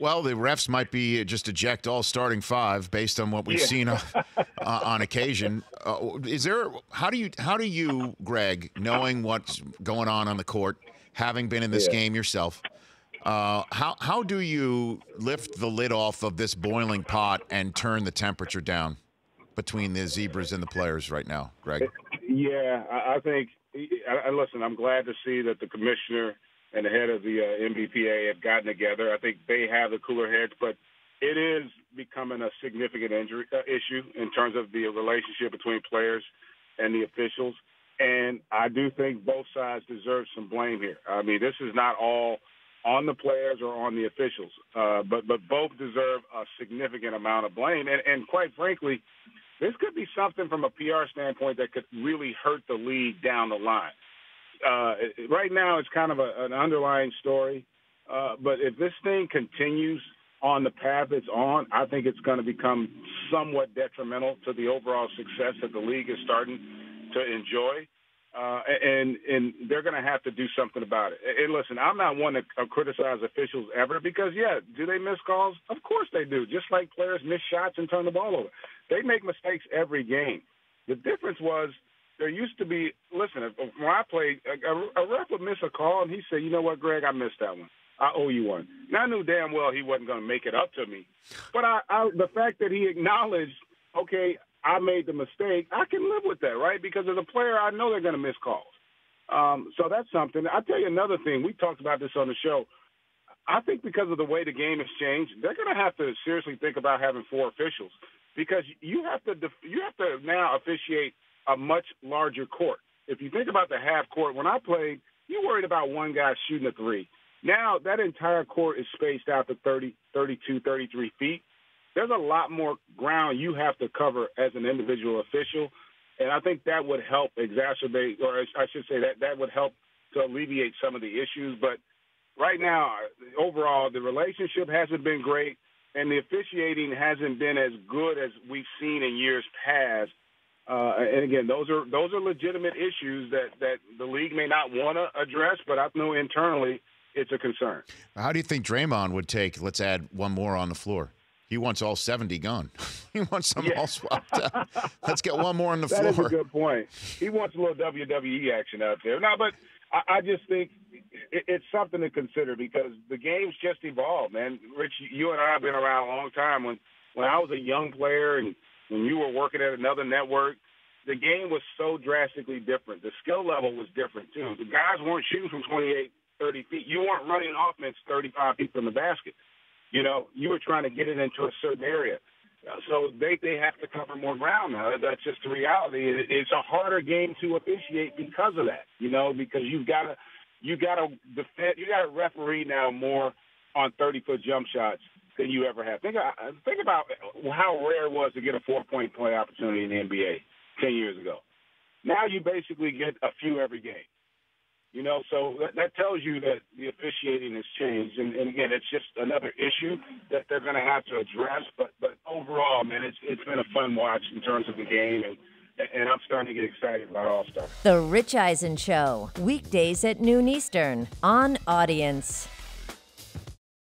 Well, the refs might be just eject all starting five based on what we've seen on occasion. Is there? How do you, Greg, knowing what's going on the court, having been in this game yourself, how do you lift the lid off of this boiling pot and turn the temperature down between the Zebras and the players right now, Greg? Yeah, I think. Listen, I'm glad to see that the commissioner and the head of the MBPA have gotten together. I think they have the cooler heads, but it is becoming a significant injury issue in terms of the relationship between players and the officials. And I do think both sides deserve some blame here. I mean, this is not all on the players or on the officials, but both deserve a significant amount of blame. And quite frankly, this could be something from a PR standpoint that could really hurt the league down the line. Right now, it's kind of an underlying story. But if this thing continues on the path it's on, I think it's going to become somewhat detrimental to the overall success that the league is starting to enjoy. And they're going to have to do something about it. And listen, I'm not one to criticize officials ever because, do they miss calls? Of course they do, just like players miss shots and turn the ball over. They make mistakes every game. The difference was there used to be, listen, when I played, a ref would miss a call, and he'd say, you know what, Greg, I missed that one. I owe you one. Now, I knew damn well he wasn't going to make it up to me. But the fact that he acknowledged, okay, I made the mistake, I can live with that, right? Because as a player, I know they're going to miss calls. So that's something. I'll tell you another thing. We talked about this on the show. I think because of the way the game has changed, they're going to have to seriously think about having 4 officials because you have to now officiate a much larger court. If you think about the half court, when I played, you worried about one guy shooting a three. Now that entire court is spaced out to 30, 32, 33 feet. There's a lot more ground you have to cover as an individual official, and I think that would help exacerbate, or I should say that would help to alleviate some of the issues. But right now, overall, the relationship hasn't been great, and the officiating hasn't been as good as we've seen in years past. And again, those are legitimate issues that the league may not want to address, but I know internally it's a concern. How do you think Draymond would take? Let's add one more on the floor. He wants all 70 gone. He wants them all swapped out. Let's get one more on the floor. That is a good point. He wants a little WWE action out there. No, but I just think it's something to consider because the game's just evolved, man. Rich, you and I have been around a long time. When I was a young player and when you were working at another network, the game was so drastically different. The skill level was different, too. The guys weren't shooting from 28, 30 feet. You weren't running offense 35 feet from the basket. You know, you were trying to get it into a certain area. So they have to cover more ground now. That's just the reality. It's a harder game to officiate because of that, you know, because you got to defend, you got to referee now more on 30-foot jump shots than you ever have. Think about how rare it was to get a 4-point play opportunity in the NBA 10 years ago. Now you basically get a few every game. You know, so that tells you that the officiating has changed. And again, it's just another issue that they're going to have to address. But overall, man, it's been a fun watch in terms of the game. And I'm starting to get excited about All-Star. The Rich Eisen Show, weekdays at noon Eastern on Audience.